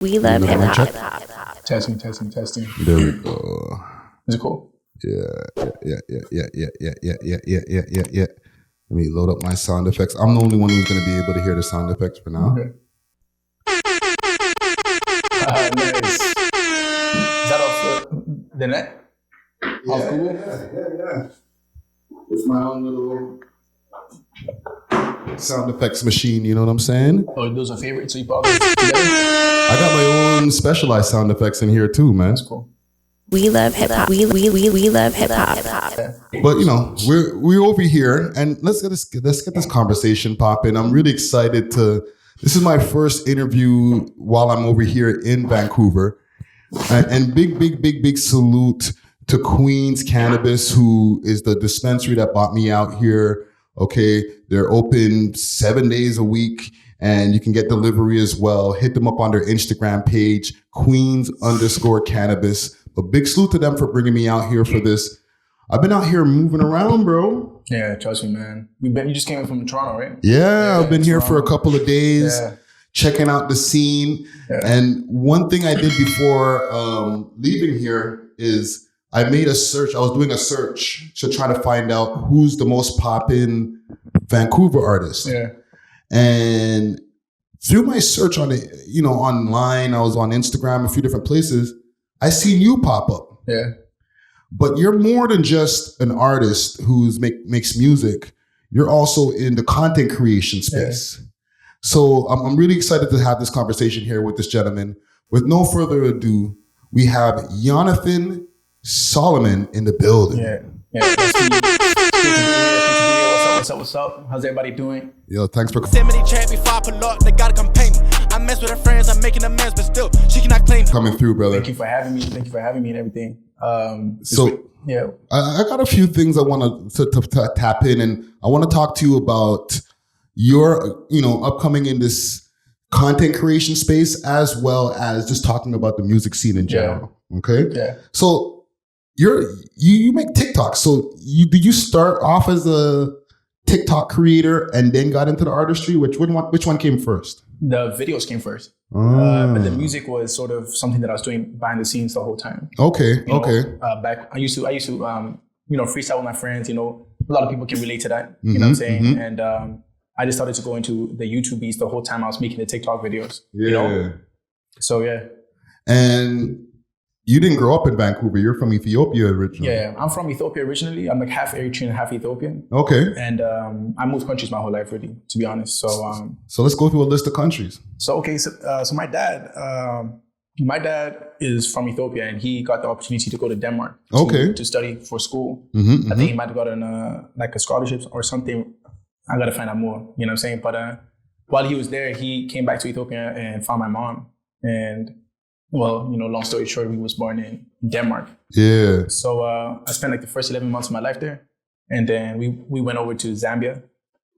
We love hip hop. Testing. There we go. Is it cool? Yeah. Let me load up my sound effects. I'm the only one who's going to be able to hear the sound effects for now. Okay. Nice. Is that off the net? Off Google? Yeah. It's my own little sound effects machine, you know what I'm saying? Oh, those are favorites, so you probably together? I got my own specialized sound effects in here too, man. That's cool. We love hip hop. We love hip hop. But you know, we're over here, and let's get this conversation popping. I'm really excited to. This is my first interview while I'm over here in Vancouver, and big salute to Queen's Cannabis, who is the dispensary that brought me out here. Okay, they're open 7 days a week, and you can get delivery as well. Hit them up on their Instagram page, Queens_Cannabis. A big salute to them for bringing me out here for this. I've been out here moving around, bro. Yeah, trust me, man. You just came in from Toronto, right? Yeah, I've been here for a couple of days, checking out the scene. Yeah. And one thing I did before leaving here is I made a search. I was doing a search to try to find out who's the most poppin' Vancouver artist. Yeah. And through my search on it, you know, online, I was on Instagram, a few different places. I seen you pop up. Yeah. But you're more than just an artist who's makes music. You're also in the content creation space. Yeah. So I'm really excited to have this conversation here with this gentleman. With no further ado, we have Jonathan Solomon in the building. Yeah. What's up? How's everybody doing? Yo, thanks for coming through, brother. Thank you for having me. And everything. I got a few things I want to tap in, and I want to talk to you about your, upcoming in this content creation space, as well as just talking about the music scene in general. Yeah. Okay. Yeah. So you make TikTok. So did you start off as a TikTok creator and then got into the artistry? Which one came first? The videos came first, but the music was sort of something that I was doing behind the scenes the whole time. Okay. Back I used to freestyle with my friends. You know, a lot of people can relate to that. You know what I'm saying? Mm-hmm. And I just started to go into the YouTube beats the whole time I was making the TikTok videos. Yeah. You know? So yeah. And you didn't grow up in Vancouver. You're from Ethiopia originally. Yeah, I'm from Ethiopia originally. I'm like half Eritrean, half Ethiopian. Okay. And I moved countries my whole life, really, to be honest. So let's go through a list of countries. So my dad is from Ethiopia, and he got the opportunity to go to Denmark to study for school. I think he might have gotten a scholarship or something. I got to find out more, you know what I'm saying? But while he was there, he came back to Ethiopia and found my mom. And well, long story short, he was born in Denmark. Yeah. So I spent like the first 11 months of my life there. And then we went over to Zambia,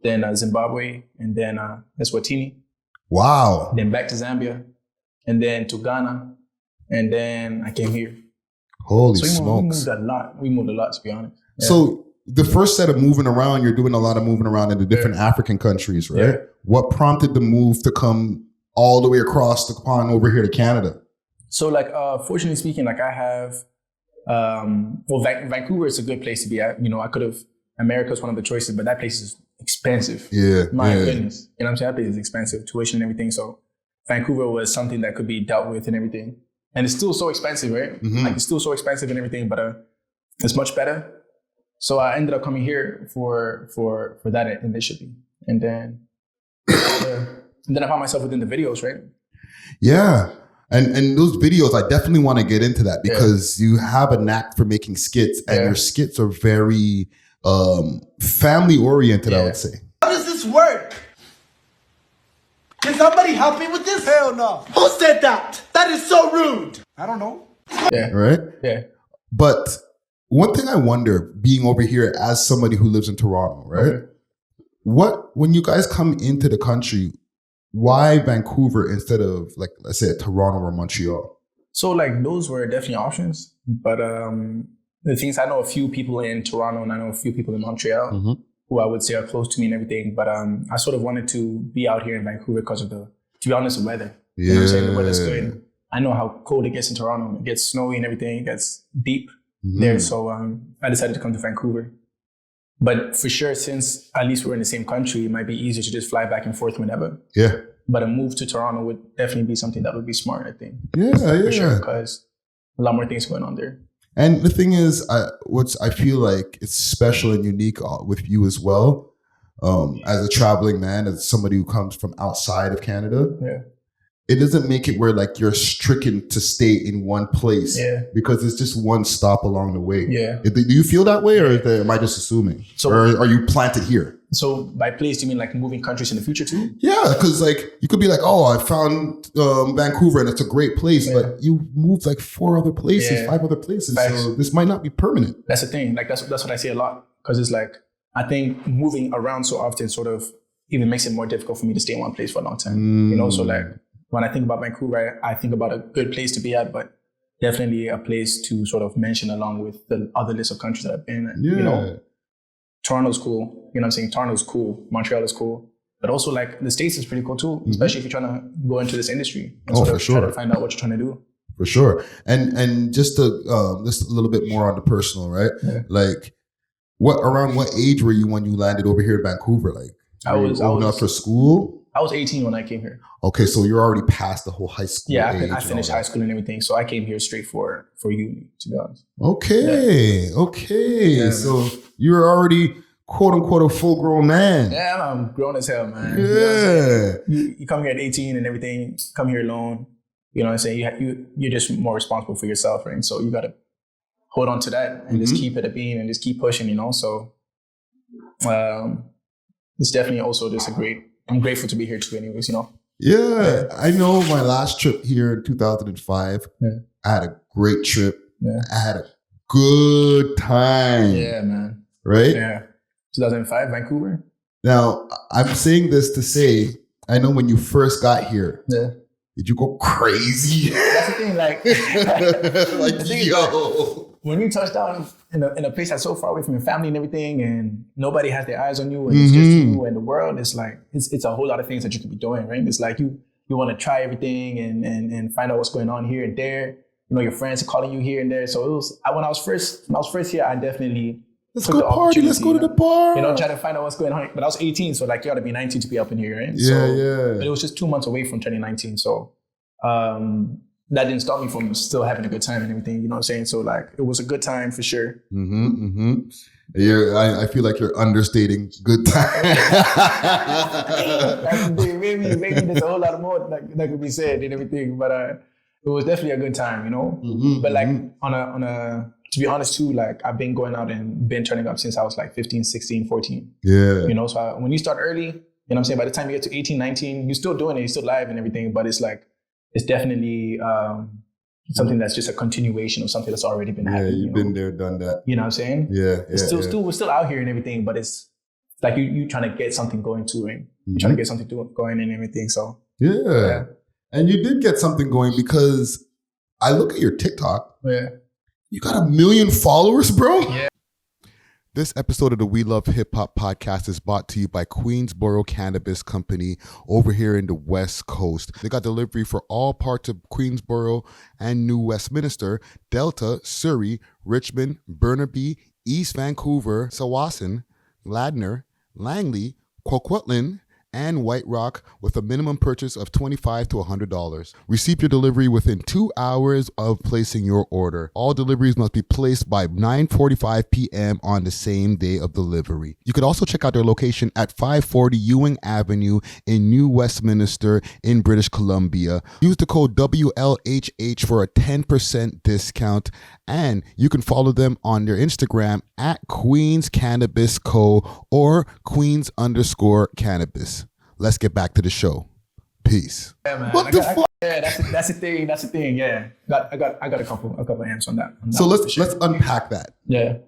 then Zimbabwe, and then Eswatini. Wow. Then back to Zambia, and then to Ghana, and then I came here. Holy smokes. We moved a lot, to be honest. Yeah. So the first set of moving around, you're doing a lot of moving around in the different African countries, right? Yeah. What prompted the move to come all the way across the pond over here to Canada? So fortunately speaking, I have, Vancouver is a good place to be at. America's one of the choices, but that place is expensive. Yeah. My goodness. You know what I'm saying? That place is expensive, tuition and everything. So Vancouver was something that could be dealt with and everything. And it's still so expensive, right? Mm-hmm. It's still so expensive and everything, but it's much better. So I ended up coming here for that initially. And then, and then I found myself within the videos, right? Yeah. And those videos, I definitely want to get into that because you have a knack for making skits, and your skits are very family oriented, I would say. How does this work? Can somebody help me with this? Hell no. Who said that? That is so rude. I don't know. Yeah. Right? Yeah. But one thing I wonder, being over here as somebody who lives in Toronto, right? Okay. When you guys come into the country, why Vancouver instead of let's say Toronto or Montreal? So those were definitely options, but the things, I know a few people in Toronto and I know a few people in Montreal who I would say are close to me and everything, but I sort of wanted to be out here in Vancouver because of the weather. You know what I'm saying? The weather's good. I know how cold it gets in Toronto. It gets snowy and everything. It gets deep there. So I decided to come to Vancouver. But for sure, since at least we're in the same country, it might be easier to just fly back and forth whenever. Yeah. But a move to Toronto would definitely be something that would be smart, I think. Yeah, for sure, because a lot more things going on there. And the thing is, I feel like it's special and unique with you as well, as a traveling man, as somebody who comes from outside of Canada. Yeah. It doesn't make it where like you're stricken to stay in one place because it's just one stop along the way. Yeah. Do you feel that way, or am I just assuming? Or are you planted here? So by place, do you mean like moving countries in the future too? Yeah, because like you could be like, oh, I found Vancouver and it's a great place, but you moved like 4 other places, 5 other places. Facts. So this might not be permanent. That's the thing. Like that's what I say a lot, because it's like I think moving around so often sort of even makes it more difficult for me to stay in one place for a long time. You know, so like when I think about Vancouver, I think about a good place to be at, but definitely a place to sort of mention along with the other list of countries that I've been in. You know, Toronto's cool. You know what I'm saying? Toronto's cool. Montreal is cool. But also like the States is pretty cool too, especially if you're trying to go into this industry and sort of try to find out what you're trying to do. For sure. And just a little bit more on the personal, right? Yeah. Like around what age were you when you landed over here in Vancouver? Like I was old enough for school? I was 18 when I came here. Okay, so you're already past the whole high school age. I finished high school and everything, so I came here straight for uni, to be honest. Okay. Yeah, so you were already quote unquote a full grown man. Yeah, I'm grown as hell, man. Yeah. You come here at 18 and everything, come here alone. You know what I'm saying? You're just more responsible for yourself, right? So you got to hold on to that and just keep it a bean and just keep pushing, you know? So it's definitely also just I'm grateful to be here too anyways, you know? Yeah, I know my last trip here in 2005, I had a great trip. Yeah. I had a good time. Yeah, man. Right? Yeah. 2005, Vancouver. Now, I'm saying this to say, I know when you first got here, did you go crazy? That's the thing, like, yo. When you touch down in a place that's so far away from your family and everything, and nobody has their eyes on you, and it's just you and the world, it's like, it's a whole lot of things that you could be doing, right? It's like you want to try everything and find out what's going on here and there. You know, your friends are calling you here and there. So it was, when I was first here, I definitely let's go party, let's go to the bar. You know, try to find out what's going on. But I was 18, so like you got to be 19 to be up in here, right? Yeah. But it was just 2 months away from turning 19, so that didn't stop me from still having a good time and everything. You know what I'm saying? So like it was a good time for sure. Yeah, I feel like you're understating good time. maybe there's a whole lot more that could be said and everything, but it was definitely a good time, you know. But like on a to be honest too, like I've been going out and been turning up since I was like 15, 16, 14. Yeah. You know, so when you start early, you know what I'm saying, by the time you get to 18, 19, you're still doing it, you're still live and everything, but it's like, it's definitely something that's just a continuation of something that's already been happening. Yeah, you've been there, done that. You know what I'm saying? Yeah. We're still out here and everything, but it's like you trying to get something going too, right? You're trying to get something going and everything. So yeah. And you did get something going, because I look at your TikTok. Yeah. You got 1 million followers, bro. Yeah. This episode of the We Love Hip Hop podcast is brought to you by Queensboro Cannabis Company over here in the West Coast. They got delivery for all parts of Queensboro and New Westminster, Delta, Surrey, Richmond, Burnaby, East Vancouver, Sawasan, Ladner, Langley, Coquitlam, and White Rock, with a minimum purchase of $25 to $100. Receive your delivery within 2 hours of placing your order. All deliveries must be placed by 9:45 p.m. on the same day of delivery. You could also check out their location at 540 Ewing Avenue in New Westminster in British Columbia. Use the code WLHH for a 10% discount, and you can follow them on their Instagram at Queens Cannabis Co. or Queens_Cannabis. Let's get back to the show. Peace. Yeah, man. What the fuck? Yeah, that's the thing. That's the thing. Yeah, I got a couple answers on that. So let's unpack that. Yeah.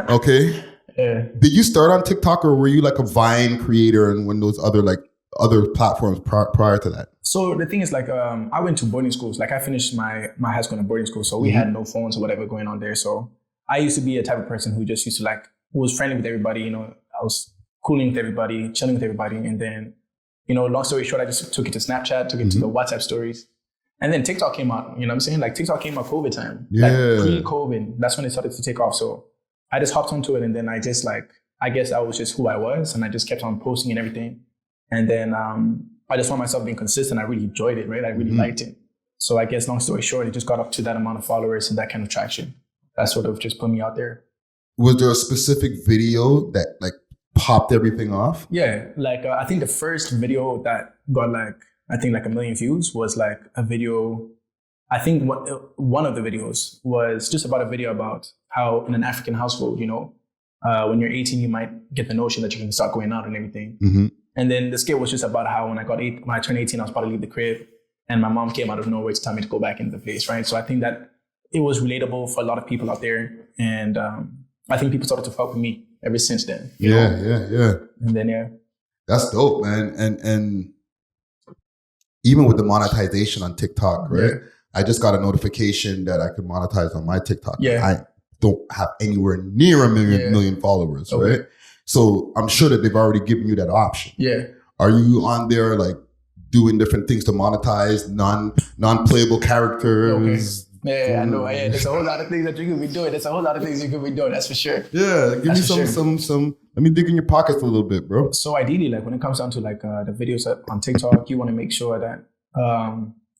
Okay. Yeah. Did you start on TikTok, or were you like a Vine creator and when those other platforms prior to that? So the thing is, like, I went to boarding schools. Like, I finished my high school in a boarding school, so we had no phones or whatever going on there. So I used to be a type of person who just used to who was friendly with everybody. You know, I was cooling with everybody, chilling with everybody, and then long story short, I just took it to Snapchat, took it to the WhatsApp stories. And then TikTok came out, you know what I'm saying? Like TikTok came out COVID time. Yeah. Like pre-COVID, that's when it started to take off. So I just hopped onto it, and then I just I guess that was just who I was, and I just kept on posting and everything. And then I just found myself being consistent. I really enjoyed it, right? I really liked it. So I guess long story short, it just got up to that amount of followers and that kind of traction. That sort of just put me out there. Was there a specific video that like popped everything off? Yeah, I think the first video that got I think 1 million views was like a video. I think one of the videos was just about a video about how in an African household, when you're 18, you might get the notion that you can start going out and everything. Mm-hmm. And then the skit was just about how when I turned 18, I was about to leave the crib, and my mom came out of nowhere to tell me to go back into the place, right? So I think that it was relatable for a lot of people out there, and I think people started to fuck with me ever since then. Yeah. And then that's dope, man. And even with the monetization on TikTok, right? Yeah. I just got a notification that I could monetize on my TikTok. Yeah. I don't have anywhere near a million followers, Okay. right? So I'm sure that they've already given you that option. Yeah. Are you on there like doing different things to monetize non-playable characters? Okay. Yeah, I know. Yeah, there's a whole lot of things that you could be doing. That's for sure. Yeah, give me some. Let me dig in your pockets a little bit, bro. So ideally, when it comes down to the videos on TikTok, you want to make sure that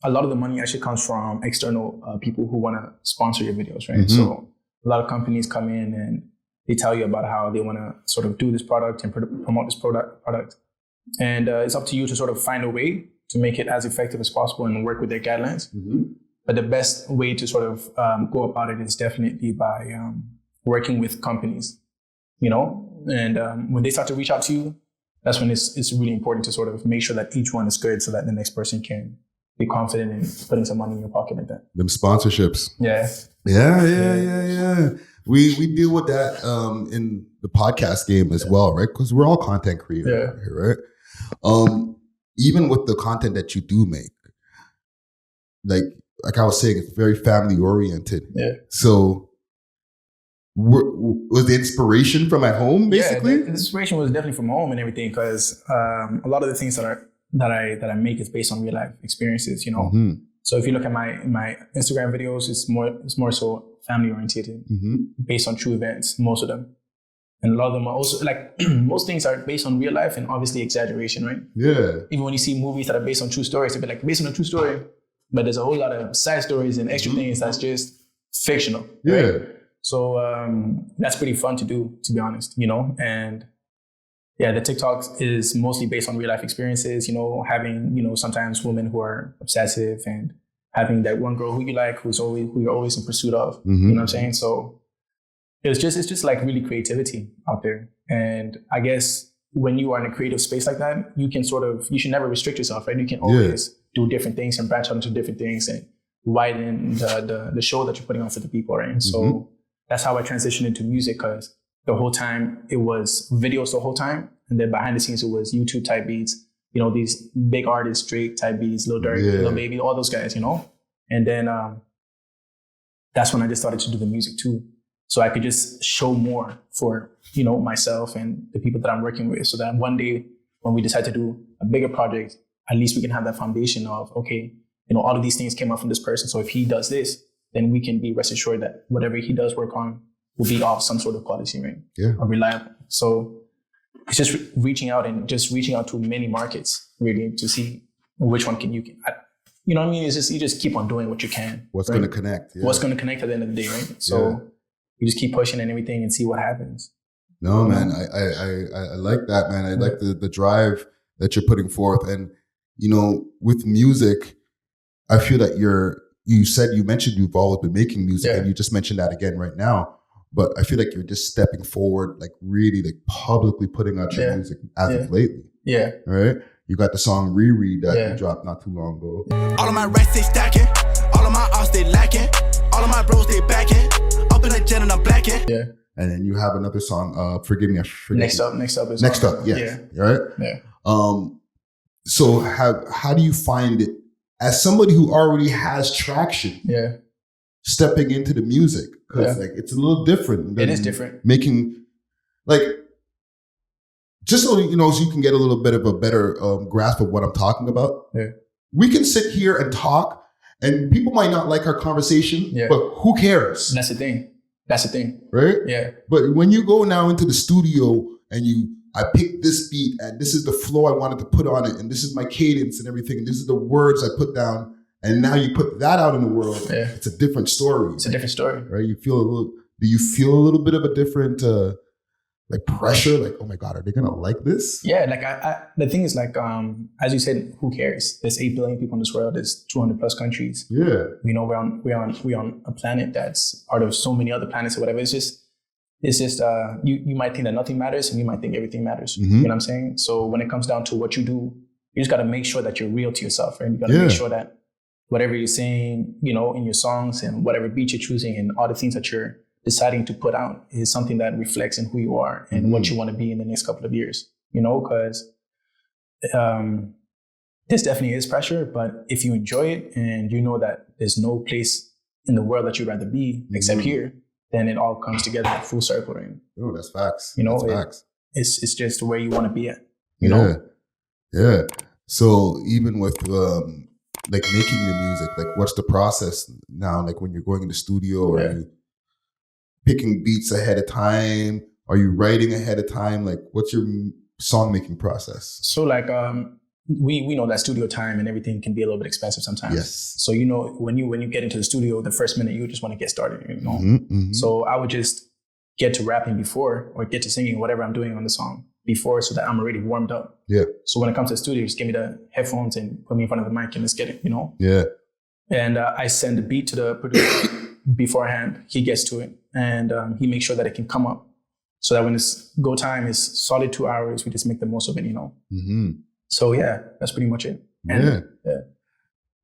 a lot of the money actually comes from external people who want to sponsor your videos, right? Mm-hmm. So a lot of companies come in and they tell you about how they want to sort of do this product and promote this product. And it's up to you to sort of find a way to make it as effective as possible and work with their guidelines. Mm-hmm. But the best way to sort of go about it is definitely by working with companies, and when they start to reach out to you, that's when it's really important to sort of make sure that each one is good so that the next person can be confident in putting some money in your pocket like that. Them sponsorships. Yeah. We deal with that in the podcast game as well, right? Because we're all content creators here, right? Even with the content that you do make, like I was saying, it's very family oriented. Yeah. So was the inspiration from at home, basically? Yeah, the inspiration was definitely from home and everything, because a lot of the things that I make is based on real life experiences, Mm-hmm. So if you look at my Instagram videos, it's more so family oriented, mm-hmm. based on true events, most of them. And a lot of them are also most things are based on real life and obviously exaggeration, right? Yeah. Even when you see movies that are based on true stories, they'll be based on a true story, but there's a whole lot of side stories and extra mm-hmm. things that's just fictional. Yeah. Right? So that's pretty fun to do, to be honest, and yeah, the TikTok is mostly based on real life experiences, having, sometimes women who are obsessive and having that one girl who you like, who you're always in pursuit of, mm-hmm. You know what I'm saying? So it's just really creativity out there. And I guess when you are in a creative space like that, you should never restrict yourself, right? You can always do different things and branch out into different things and widen the show that you're putting on for the people, right? And mm-hmm. So that's how I transitioned into music, because the whole time it was videos the whole time. And then behind the scenes, it was YouTube type beats, these big artists, Drake type beats, Lil Durk, Lil Baby, all those guys, And then that's when I just started to do the music too. So I could just show more for, myself and the people that I'm working with, so that one day when we decide to do a bigger project, at least we can have that foundation of, okay, all of these things came out from this person. So if he does this, then we can be rest assured that whatever he does work on will be of some sort of quality, right? Yeah. Or reliable. So it's just reaching out to many markets, really, to see which one you know what I mean? It's just, you just keep on doing what you can. What's going to connect. Yeah. What's going to connect at the end of the day, right? So you just keep pushing and everything and see what happens. No, man, I like that, man. I like the drive that you're putting forth. And, with music, I feel that you mentioned you've always been making music, and you just mentioned that again right now. But I feel like you're just stepping forward, really publicly putting out your music as of lately. Yeah. Right? You got the song Reread that you dropped not too long ago. All of my racks they stacking, all of my ops they lacking, all of my bros they backing, up in the jet and I'm blacking. Yeah. And then you have another song, Forgive Me. Next up is Next Up, yes. Yeah. Right? Yeah. So how do you find it as somebody who already has traction? Yeah. Stepping into the music, because it's a little different. It is different. Making just so you know, so you can get a little bit of a better grasp of what I'm talking about. Yeah. We can sit here and talk, and people might not like our conversation, but who cares? That's the thing. That's the thing. Right? Yeah. But when you go now into the studio and I picked this beat and this is the flow I wanted to put on it and this is my cadence and everything and this is the words I put down and now you put that out in the world, it's a different story. It's a different story. Right? Do you feel a little bit of a different like pressure? Like, oh my God, are they gonna like this? Yeah, like the thing is like, as you said, who cares? There's 8 billion people in this world. There's 200 plus countries. Yeah, you know, we're on a planet that's part of so many other planets or whatever. It's just you might think that nothing matters, and you might think everything matters. You know what I'm saying? So when it comes down to what you do, you just got to make sure that you're real to yourself, right? You got to make sure that whatever you're saying, you know, in your songs and whatever beat you're choosing and all the things that you're deciding to put out is something that reflects in who you are and what you want to be in the next couple of years, you know, because this definitely is pressure, but if you enjoy it and you know that there's no place in the world that you'd rather be except here, then it all comes together full circle. Right? Oh, that's facts. You know, that's facts. It's just where you want to be at, you know? Yeah. So even with like making the music, like what's the process now? Like when you're going in the studio, or are you picking beats ahead of time? Are you writing ahead of time? Like what's your song making process? So like we know that studio time and everything can be a little bit expensive sometimes. Yes. So you know when you get into the studio, the first minute you just want to get started, you know. So I would just get to rapping before or get to singing whatever I'm doing on the song before so that I'm already warmed up. Yeah. So when it comes to the studio, just give me the headphones and put me in front of the mic and let's get it, you know? Yeah. And I send the beat to the producer beforehand. He gets to it and he makes sure that it can come up so that when it's go time is solid 2 hours, we just make the most of it, you know? So yeah, that's pretty much it. And,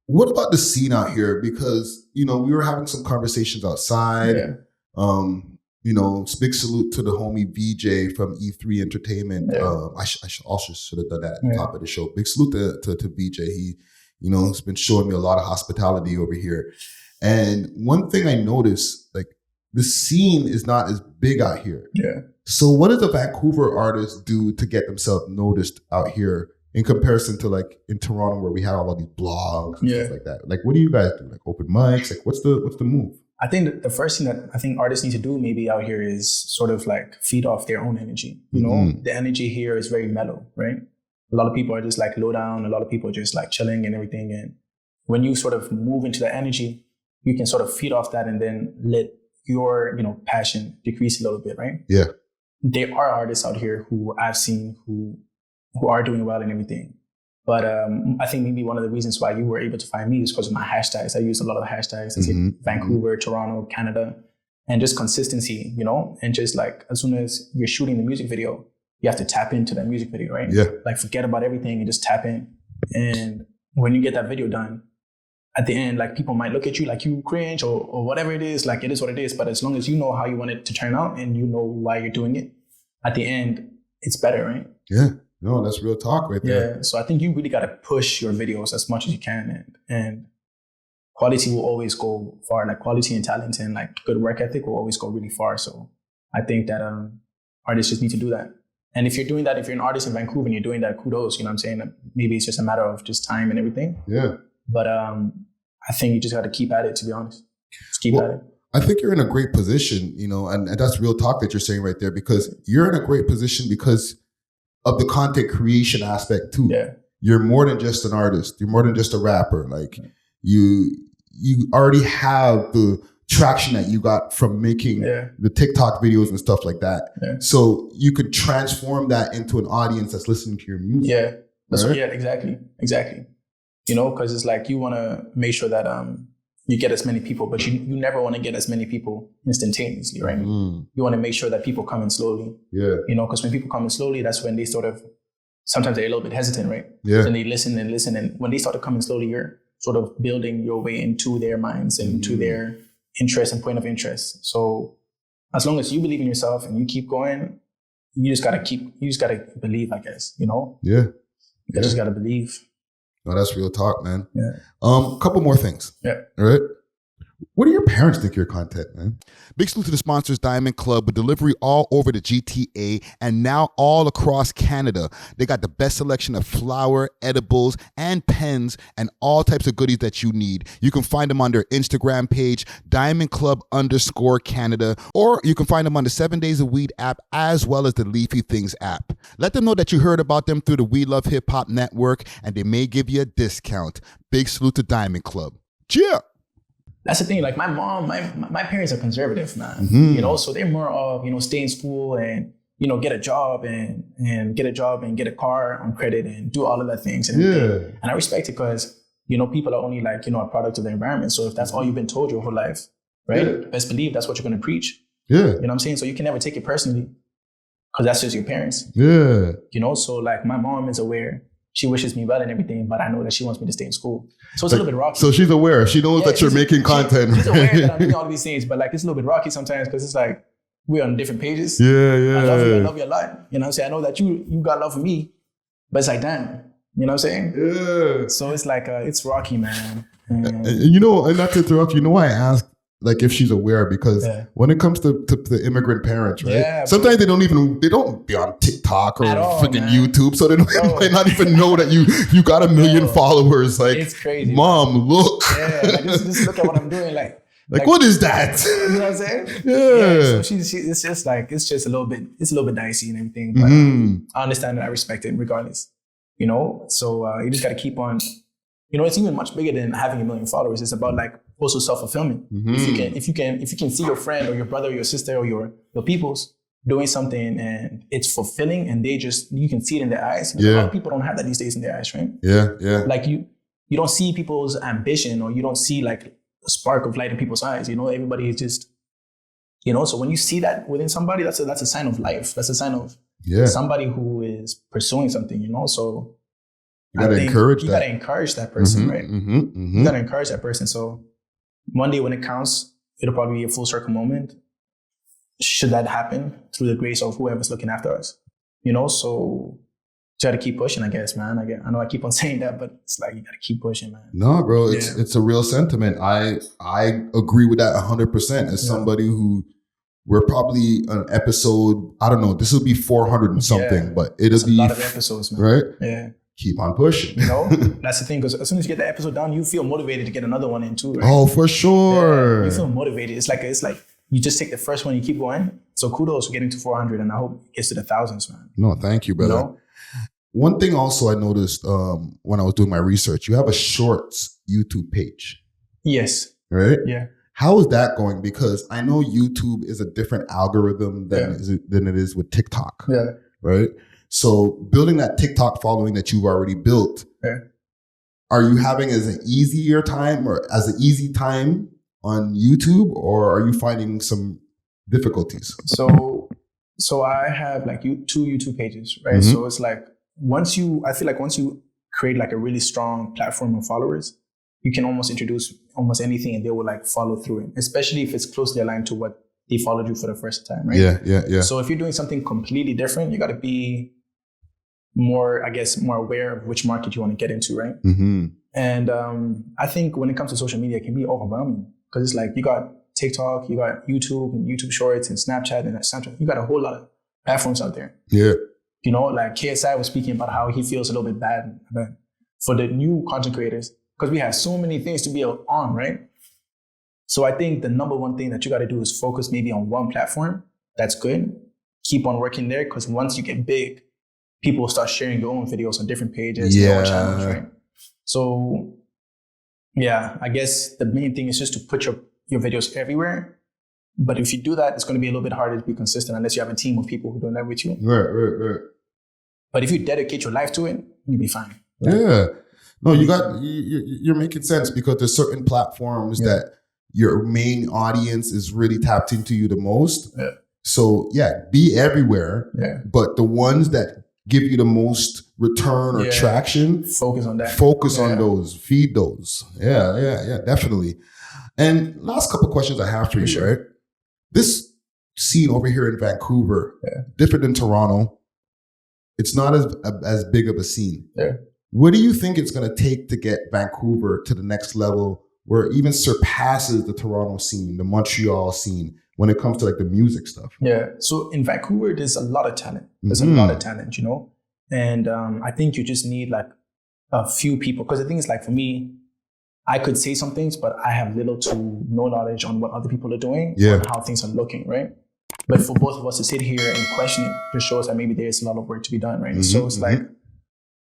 What about the scene out here? Because, you know, we were having some conversations outside. You know, big salute to the homie VJ from E3 Entertainment. I also should have done that at the top of the show. Big salute to VJ. He, you know, has been showing me a lot of hospitality over here. And one thing I noticed, like, the scene is not as big out here. Yeah. So what does a Vancouver artist do to get themselves noticed out here in comparison to like in Toronto where we had all of these blogs and stuff like that? Like, what do you guys do? Like open mics? Like, what's the move? I think the first thing that I think artists need to do maybe out here is sort of like feed off their own energy. You know, the energy here is very mellow, right? A lot of people are just like low down. A lot of people are just like chilling and everything. And when you sort of move into the energy, you can sort of feed off that and then let your, you know, passion decrease a little bit, right? Yeah. There are artists out here who I've seen who are doing well and everything. But I think maybe one of the reasons why you were able to find me is because of my hashtags. I use a lot of hashtags. I say Vancouver, Toronto, Canada, and just consistency, you know? And just like, as soon as you're shooting the music video, you have to tap into that music video, right? Yeah. Like forget about everything and just tap in. And when you get that video done, at the end, like people might look at you like you cringe or whatever it is, like it is what it is. But as long as you know how you want it to turn out and you know why you're doing it, at the end, it's better, right? Yeah. No, that's real talk right there. Yeah. So I think you really got to push your videos as much as you can. And quality will always go far. Like quality and talent and like good work ethic will always go really far. So I think that artists just need to do that. And if you're doing that, if you're an artist in Vancouver and you're doing that, kudos, you know what I'm saying? Maybe it's just a matter of just time and everything. Yeah. But I think you just got to keep at it, to be honest. Just keep at it. I think you're in a great position, you know, and that's real talk that you're saying right there, because you're in a great position because of the content creation aspect too. Yeah. You're more than just an artist. You're more than just a rapper. Like you already have the traction that you got from making the TikTok videos and stuff like that. Yeah. So you could transform that into an audience that's listening to your music. Yeah. That's right? Yeah, exactly. Exactly. You know, because it's like you want to make sure that you get as many people, but you never want to get as many people instantaneously, right? You want to make sure that people come in slowly. Yeah. You know, because when people come in slowly, that's when they sort of, sometimes they're a little bit hesitant, right? Yeah. And they listen. And when they start to come in slowly, you're sort of building your way into their minds and into their interest and point of interest. So as long as you believe in yourself and you keep going, you just got to believe, I guess, you know? Yeah. You just got to believe. No, that's real talk, man. Yeah. Couple more things. Yeah. All right. What do your parents think of your content, man? Big salute to the sponsors, Diamond Club, with delivery all over the GTA and now all across Canada. They got the best selection of flour, edibles, and pens, and all types of goodies that you need. You can find them on their Instagram page, _Canada, or you can find them on the 7 Days of Weed app, as well as the Leafy Things app. Let them know that you heard about them through the We Love Hip Hop Network, and they may give you a discount. Big salute to Diamond Club. Cheer! That's the thing. Like my mom, my parents are conservative, man. You know, so they're more of, you know, stay in school and, you know, get a job and get a car on credit and do all of that things. And everything. And I respect it because, you know, people are only like, you know, a product of the environment. So if that's all you've been told your whole life, right? Best believe that's what you're going to preach. You know what I'm saying? So you can never take it personally because that's just your parents. You know, so like my mom is aware. She wishes me well and everything, but I know that she wants me to stay in school. So it's a little bit rocky. So she's aware. She knows that you're making content. She's aware that I'm doing all these things, but like it's a little bit rocky sometimes because it's like we're on different pages. I love you a lot. You know what I'm saying? I know that you got love for me, but it's like, damn. You know what I'm saying? So it's like, it's rocky, man. And you know, and not to interrupt, you know why I asked? Like if she's aware, because when it comes to the immigrant parents, right? Sometimes they don't be on TikTok or freaking YouTube, so they might not even know that you got a million followers. Like, it's crazy. Mom, look. Like, just look at what I'm doing. Like what is that? You know what I'm saying? So it's just like it's a little bit dicey and everything, but I understand and I respect it regardless. You know, so you just got to keep on. You know, it's even much bigger than having 1 million followers. It's about like also self-fulfillment. If you can see your friend or your brother or your sister or your peoples doing something and it's fulfilling and you can see it in their eyes. A lot of people don't have that these days in their eyes, right? Like you don't see people's ambition or you don't see like a spark of light in people's eyes. You know, everybody is just, you know, so when you see that within somebody, that's a sign of life. That's a sign of somebody who is pursuing something, you know, so you gotta encourage that. You gotta encourage that person, right? You gotta encourage that person. So one day when it counts, it'll probably be a full circle moment. Should that happen through the grace of whoever's looking after us, you know? So try to keep pushing, I guess, man. I know I keep on saying that, but it's like you gotta keep pushing, man. No, bro, it's a real sentiment. I agree with that 100%. As somebody who we're probably an episode, I don't know, this will be 400 and something, but it'll be a lot of episodes, man. Right? Yeah. Keep on pushing. You know, that's the thing, because as soon as you get the episode down, you feel motivated to get another one in too, right? Oh, for sure. You feel motivated. It's like you just take the first one, you keep going. So kudos for getting to 400, and I hope it gets to the thousands, man. No, thank you, brother. You know? One thing also I noticed when I was doing my research, you have a shorts YouTube page. Yes. Right? Yeah. How is that going? Because I know YouTube is a different algorithm than it is with TikTok. Yeah. Right? So building that TikTok following that you've already built, are you having as an easy time on YouTube, or are you finding some difficulties? So I have like 2 YouTube pages, right? So it's like once you create like a really strong platform of followers, you can almost introduce almost anything and they will like follow through it, especially if it's closely aligned to what they followed you for the first time, right? Yeah. So if you're doing something completely different, you got to be more aware of which market you want to get into, right? And I think when it comes to social media, it can be overwhelming because it's like you got TikTok, you got YouTube and YouTube Shorts and Snapchat and Snapchat. You got a whole lot of platforms out there. Yeah. You know, like KSI was speaking about how he feels a little bit bad for the new content creators because we have so many things to be on, right? So I think the number one thing that you got to do is focus maybe on one platform. That's good. Keep on working there because once you get big, people will start sharing their own videos on different pages, their own channels, right? So, yeah, I guess the main thing is just to put your videos everywhere. But if you do that, it's going to be a little bit harder to be consistent unless you have a team of people who do that with you. Right. But if you dedicate your life to it, you'll be fine. Right? Yeah. No, you're making sense because there's certain platforms that your main audience is really tapped into you the most. Yeah. So, be everywhere. Yeah. But the ones that give you the most return or traction, focus on that. Focus on those. Feed those. Yeah, definitely. And last couple questions I have for you, right? This scene over here in Vancouver, different than Toronto. It's not as big of a scene. Yeah. What do you think it's going to take to get Vancouver to the next level where it even surpasses the Toronto scene, the Montreal scene, when it comes to like the music stuff. Yeah. So in Vancouver, there's a lot of talent. There's a lot of talent, you know? And I think you just need like a few people. Because the thing is, like, for me, I could say some things, but I have little to no knowledge on what other people are doing, and how things are looking, right? But for both of us to sit here and question it just shows that maybe there's a lot of work to be done, right? So it's like,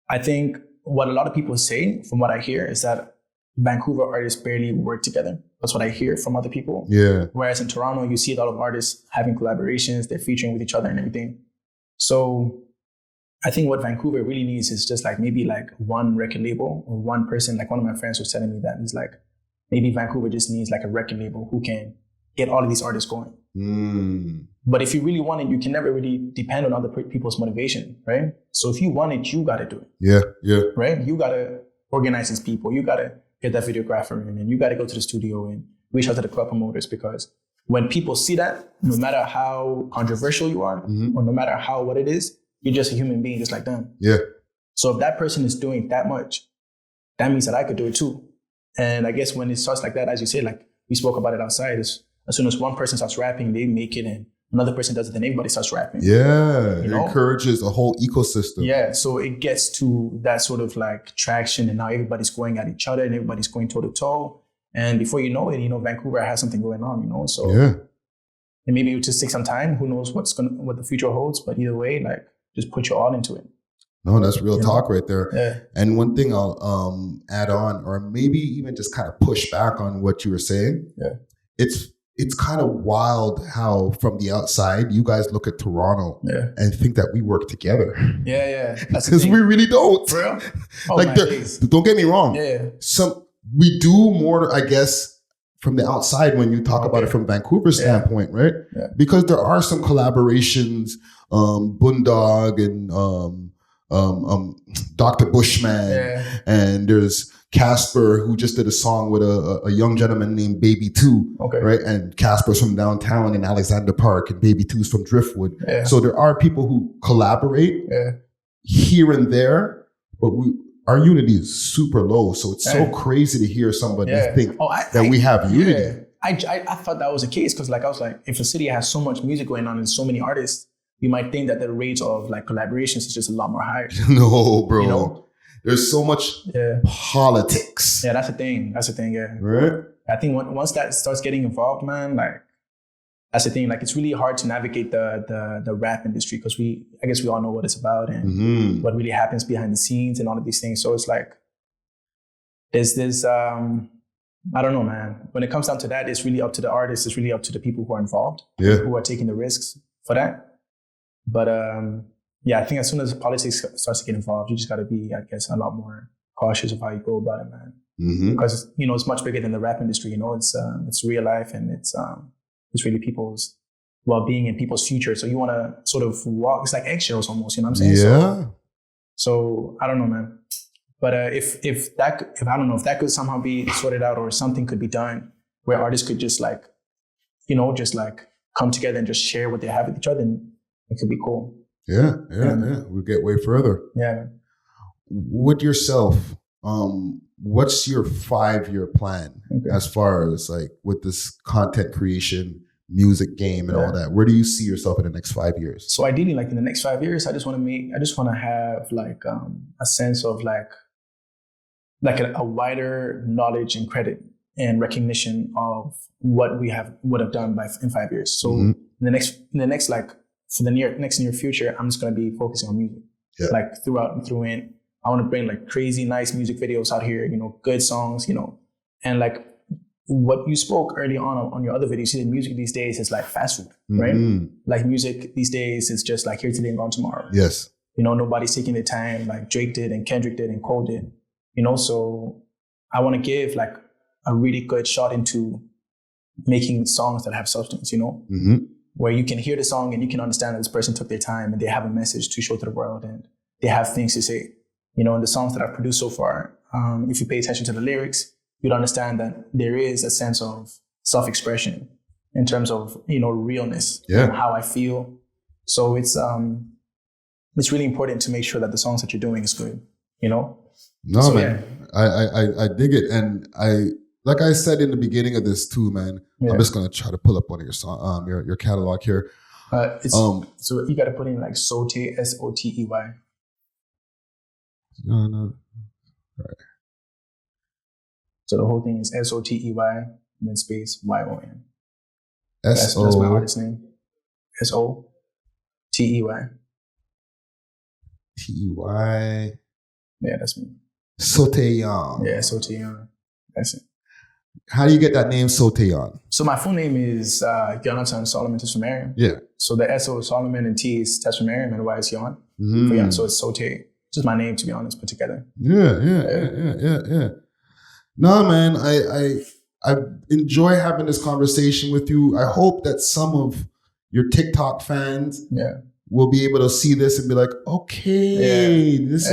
I think what a lot of people say, from what I hear, is that Vancouver artists barely work together. That's what I hear from other people. Yeah. Whereas in Toronto, you see a lot of artists having collaborations, they're featuring with each other and everything. So I think what Vancouver really needs is just like maybe like one record label or one person. Like one of my friends was telling me that he's like, maybe Vancouver just needs like a record label who can get all of these artists going. But if you really want it, you can never really depend on other people's motivation, right? So if you want it, you got to do it. Right? You got to organize these people. You got to get that videographer in, and you got to go to the studio and reach out to the club promoters, because when people see that, no matter how controversial you are, or no matter how what it is, you're just a human being just like them. So if that person is doing that much, that means that I could do it too. And I guess when it starts like that, as you say, like we spoke about it outside, is as soon as one person starts rapping, they make it, and another person does it, then everybody starts rapping. It encourages a whole ecosystem. So it gets to that sort of like traction, and now everybody's going at each other and everybody's going toe to toe. And before you know it, you know, Vancouver has something going on, you know. So and maybe it will just take some time. Who knows what the future holds? But either way, like, just put your all into it. No, that's real talk right there. And one thing I'll add on, or maybe even just kind of push back on what you were saying. It's kind of wild how from the outside you guys look at Toronto and think that we work together. Because we really don't. For real? Oh, like, don't get me wrong. We do more, I guess, from the outside when you talk about it from Vancouver's standpoint, right? Because there are some collaborations, Boondog and Dr. Bushman, and there's Casper, who just did a song with a young gentleman named Baby 2, right? And Casper's from downtown in Alexander Park, and Baby 2's from Driftwood. So there are people who collaborate here and there, but our unity is super low. So it's so crazy to hear somebody think that we have unity. I thought that was the case, because like I was like, if a city has so much music going on and so many artists, you might think that the rate of like collaborations is just a lot more higher. No, bro. You know? There's so much politics. That's the thing. Right? I think once that starts getting involved, man, like, that's the thing. Like, it's really hard to navigate the rap industry, because I guess we all know what it's about and what really happens behind the scenes and all of these things. So it's like, there's this, I don't know, man. When it comes down to that, it's really up to the artists. It's really up to the people who are involved, who are taking the risks for that. But I think as soon as politics starts to get involved, you just got to be, I guess, a lot more cautious of how you go about it, man. Because, you know, it's much bigger than the rap industry. You know, it's real life, and it's really people's well-being and people's future. So you want to sort of walk. It's like eggshells almost. You know what I'm saying? So I don't know, man. But if I don't know if that could somehow be sorted out, or something could be done where artists could just like, you know, just like come together and just share what they have with each other, then it could be cool. We'll get way further. With yourself, what's your 5-year plan as far as like with this content creation, music game and all that? Where do you see yourself in the next 5 years? So ideally, like in the next 5 years, I just want to have like a sense of like a wider knowledge and credit and recognition of what we would have done in 5 years. So in the next like, for the near future, I'm just going to be focusing on music. Like throughout and through in. I want to bring like crazy nice music videos out here, you know, good songs, you know, and like what you spoke early on your other video, you see the music these days is like fast food, right? Like music these days is just like here today and gone tomorrow. Yes. You know, nobody's taking the time like Drake did and Kendrick did and Cole did, you know, so I want to give like a really good shot into making songs that have substance, you know, where you can hear the song and you can understand that this person took their time and they have a message to show to the world and they have things to say. You know, in the songs that I've produced so far, if you pay attention to the lyrics, you'd understand that there is a sense of self-expression in terms of, you know, realness and how I feel. So it's really important to make sure that the songs that you're doing is good, you know? No, so, man, I dig it. And like I said in the beginning of this too, man. Yeah. I'm just gonna try to pull up one of your song, your catalog here. So you gotta put in like SOTEY, SOTEY. No. Right. So the whole thing is SOTEY and then space YON. That's my artist name. SOTEY. TEY. Yeah, that's me. SOTEY YON. Yeah, SOTEY YON. That's it. How do you get that name SOTEY YON? So my full name is Jonathan Solomon Teshumariam. Yeah. So the S.O. is Solomon and T is Teshumariam and Y is Yon. So it's SOTEY. Just my name, to be honest, put together. Yeah. No, man, I enjoy having this conversation with you. I hope that some of your TikTok fans will be able to see this and be like, okay, this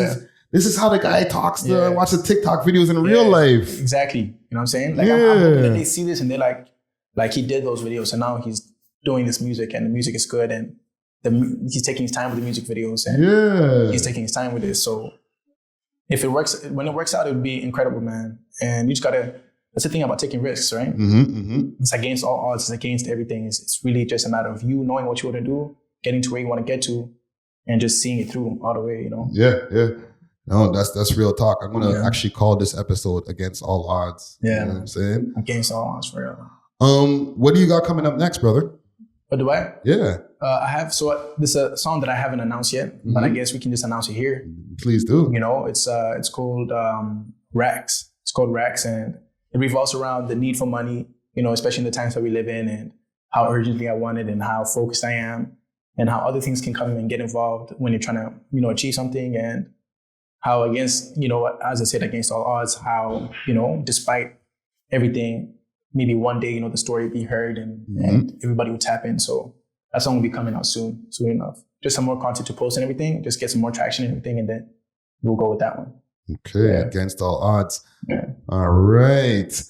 is how the guy talks to watch the TikTok videos in real life. Exactly. You know what I'm saying? Like I'm hoping that they see this and they're like he did those videos and now he's doing this music and the music is good and he's taking his time with the music videos and he's taking his time with it. So if it works, when it works out, it would be incredible, man. And you just gotta, that's the thing about taking risks, right? It's against all odds, it's against everything. It's really just a matter of you knowing what you want to do, getting to where you want to get to, and just seeing it through all the way, you know? Yeah. No, that's real talk. I'm going to actually call this episode Against All Odds. Yeah. You know what I'm saying? Against all odds, for real. What do you got coming up next, brother? What do I? Yeah. I have, this is a song that I haven't announced yet, but I guess we can just announce it here. Please do. You know, it's called Racks. It's called Racks, and it revolves around the need for money, you know, especially in the times that we live in, and how urgently I want it and how focused I am and how other things can come and get involved when you're trying to, you know, achieve something, and how against, you know, as I said, against all odds, how, you know, despite everything, maybe one day, you know, the story would be heard and everybody would tap in. So that song will be coming out soon enough. Just some more content to post and everything, just get some more traction and everything, and then we'll go with that one. Okay, Against All Odds. Yeah. All right.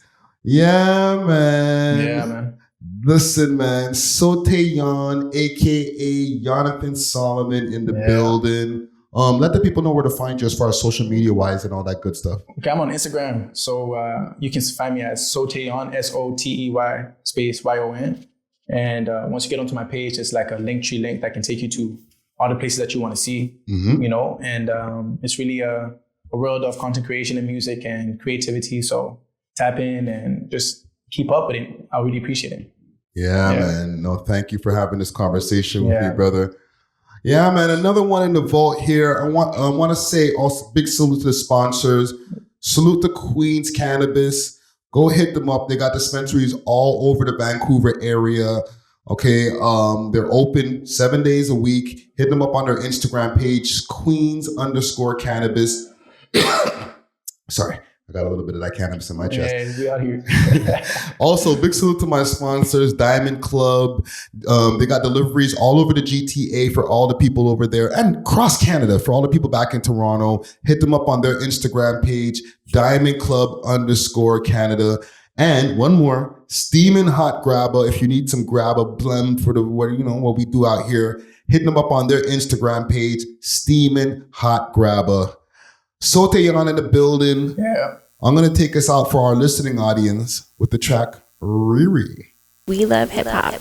Yeah, man. Listen, man, SOTEY YON, a.k.a. Jonathan Solomon in the building. Let the people know where to find you as far as social media-wise and all that good stuff. Okay, I'm on Instagram. So you can find me as SOTEY YON, SOTEY space YON. And once you get onto my page, it's like a Linktree link that can take you to all the places that you want to see, you know, and it's really a world of content creation and music and creativity. So tap in and just keep up with it. I really appreciate it. Yeah, man. No, thank you for having this conversation with me, brother. Yeah, man. Another one in the vault here. I want to say also big salute to the sponsors. Salute to Queen's Cannabis. Go hit them up. They got dispensaries all over the Vancouver area. Okay. They're open 7 days a week. Hit them up on their Instagram page, Queens_cannabis. Sorry. I got a little bit of that cannabis in my chest. Yeah, we out here. Also, big salute to my sponsors, Diamond Club. They got deliveries all over the GTA for all the people over there and across Canada for all the people back in Toronto. Hit them up on their Instagram page, Diamond Club_Canada. And one more, Steamin' Hot Grabba. If you need some grabba blend for what we do out here, hit them up on their Instagram page, Steamin' Hot Grabba. SOTEY YON in the building. Yeah. I'm going to take us out for our listening audience with the track Riri. We love hip hop.